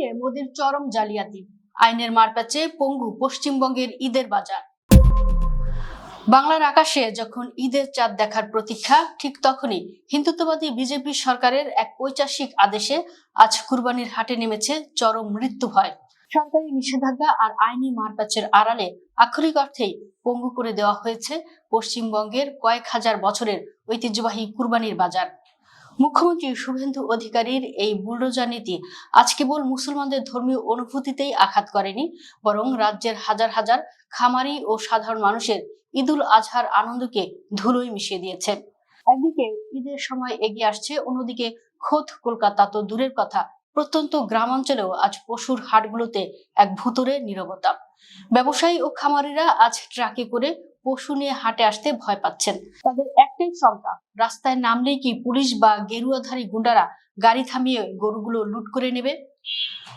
নিয়ে মোদির চরম জালিয়াতি, আইনের মারপ্যাচে পঙ্গু পশ্চিমবঙ্গের ঈদের বাজার। বাংলার আকাশে যখন ঈদের চাঁদ দেখার প্রতীক্ষা, ঠিক তখনই হিন্দুত্ববাদী বিজেপি সরকারের এক ঐতিহাসিক আদেশে আজ কুরবানির হাটে নেমেছে চরম মৃত্যু ভয়। সরকারি নিষেধাজ্ঞা আর আইনি মারপ্যাচের আড়ালে আক্ষরিক অর্থেই পঙ্গু করে দেওয়া হয়েছে পশ্চিমবঙ্গের কয়েক হাজার বছরের ঐতিহ্যবাহী কুরবানির বাজার। মুখ্যমন্ত্রী শুভেন্দু অধিকারীর এই বুলডোজার নীতি আজ কেবল মুসলমানদের ধর্মীয় অনুভূতিতেই আঘাত করেনি, বরং রাজ্যের হাজার হাজার খামারি ও সাধারণ মানুষের ঈদুল আজহার আনন্দকে ধুলোয় মিশিয়ে দিয়েছে। একদিকে ঈদের সময় এগিয়ে আসছে, অন্যদিকে খোদ কলকাতা তো দূরের কথা, প্রত্যন্ত গ্রামাঞ্চলেও আজ পশুর হাটগুলোতে এক ভুতুড়ে নীরবতা। ব্যবসায়ী ও খামারিরা আজ ট্রাকে করে পশু নিয়ে হাটে আসতে ভয় পাচ্ছেন। তাদের একটাই শঙ্কা, রাস্তায় নামলেই কি পুলিশ বা গেরুয়াধারী গুন্ডারা গাড়ি থামিয়ে গরুগুলো লুট করে নেবে?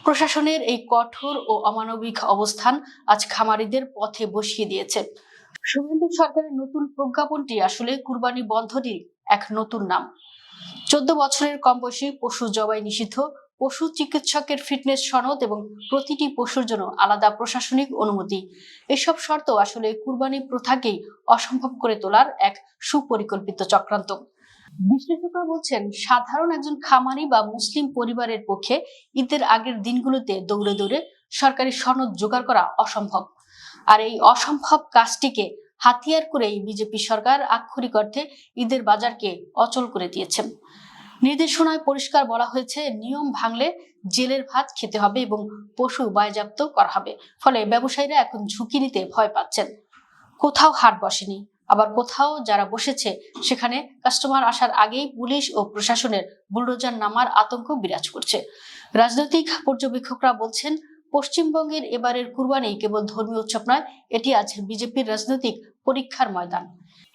প্রশাসনের এই কঠোর ও অমানবিক অবস্থান আজ খামারিদের পথে বসিয়ে দিয়েছে। শুভেন্দু সরকারের নতুন প্রজ্ঞাপনটি আসলে কুরবানি বন্ধেরই এক নতুন নাম। 14 বছরের কম বয়সী পশু জবাই নিষিদ্ধ, পশু চিকিৎসকের ফিটনেস সনদ এবং প্রতিটি পশুর জন্য আলাদা প্রশাসনিক অনুমতি, এসব শর্ত আসলে কুরবানি প্রথাকেই অসম্ভব করে তোলার এক সুপরিকল্পিত চক্রান্ত। বিশ্লেষকরা বলছেন, সাধারণ একজন খামারি বা মুসলিম পরিবারের পক্ষে ঈদের আগের দিনগুলোতে দৌড়ে দৌড়ে সরকারি সনদ জোগাড় করা অসম্ভব। আর এই অসম্ভব কাজটিকে হাতিয়ার করেই বিজেপি সরকার আক্ষরিক অর্থে ঈদের বাজারকে অচল করে দিয়েছে। নির্দেশনায় পরিষ্কার বলা হয়েছে, নিয়ম ভাঙলে জেলের ভাত খেতে হবে এবং পশু বাজেয়াপ্ত করা হবে। ফলে ব্যবসায়ীরা এখন ঝুঁকি নিতে ভয় পাচ্ছেন। কোথাও হাট বসেনি, আবার কোথাও যারা বসেছে সেখানে কাস্টমার আসার আগেই পুলিশ ও প্রশাসনের বুলডোজার নামার আতঙ্ক বিরাজ করছে। রাজনৈতিক পর্যবেক্ষকরা বলছেন, পশ্চিমবঙ্গের এবারের কুরবানি কেবল ধর্মীয় উৎসব নয়, এটি আজ বিজেপির রাজনৈতিক পরীক্ষার ময়দান।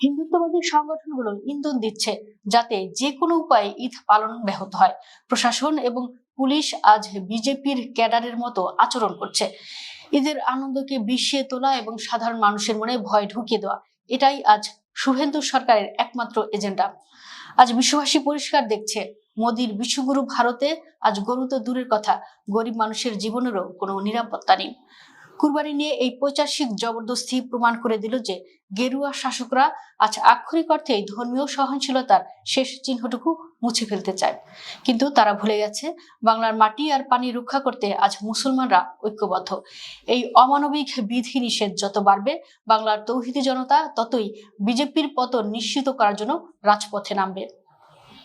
হিন্দুত্ববাদী সংগঠনগুলো ইন্ধন দিচ্ছে যাতে যে কোনো উপায়ে ঈদ পালন ব্যাহত হয়। প্রশাসন এবং পুলিশ আজ বিজেপির ক্যাডারের মতো আচরণ করছে। ঈদের আনন্দকে বিষিয়ে তোলা এবং সাধারণ মানুষের মনে ভয় ঢুকিয়ে দেওয়া, এটাই আজ শুভেন্দু সরকারের একমাত্র এজেন্ডা। আজ বিশ্ববাসী পরিষ্কার দেখছে, মোদির বিশ্বগুরু ভারতে আজ গরু তো দূরের কথা, গরিব মানুষের জীবনেরও কোনো নিরাপত্তা নেই। কুরবানি নিয়ে এই পৈশাচিক জবরদস্তি প্রমাণ করে দিল যে গেরুয়া শাসকরা আজ আক্ষরিক অর্থে ধর্মীয় সহনশীলতার শেষ চিহ্নটুকু মুছে ফেলতে চায়। কিন্তু তারা ভুলে গেছে, বাংলার মাটি আর পানি রক্ষা করতে আজ মুসলমানরা ঐক্যবদ্ধ। এই অমানবিক বিধি নিষেধ যত বাড়বে, বাংলার তৌহিদি জনতা ততই বিজেপির পতন নিশ্চিত করার জন্য রাজপথে নামবে।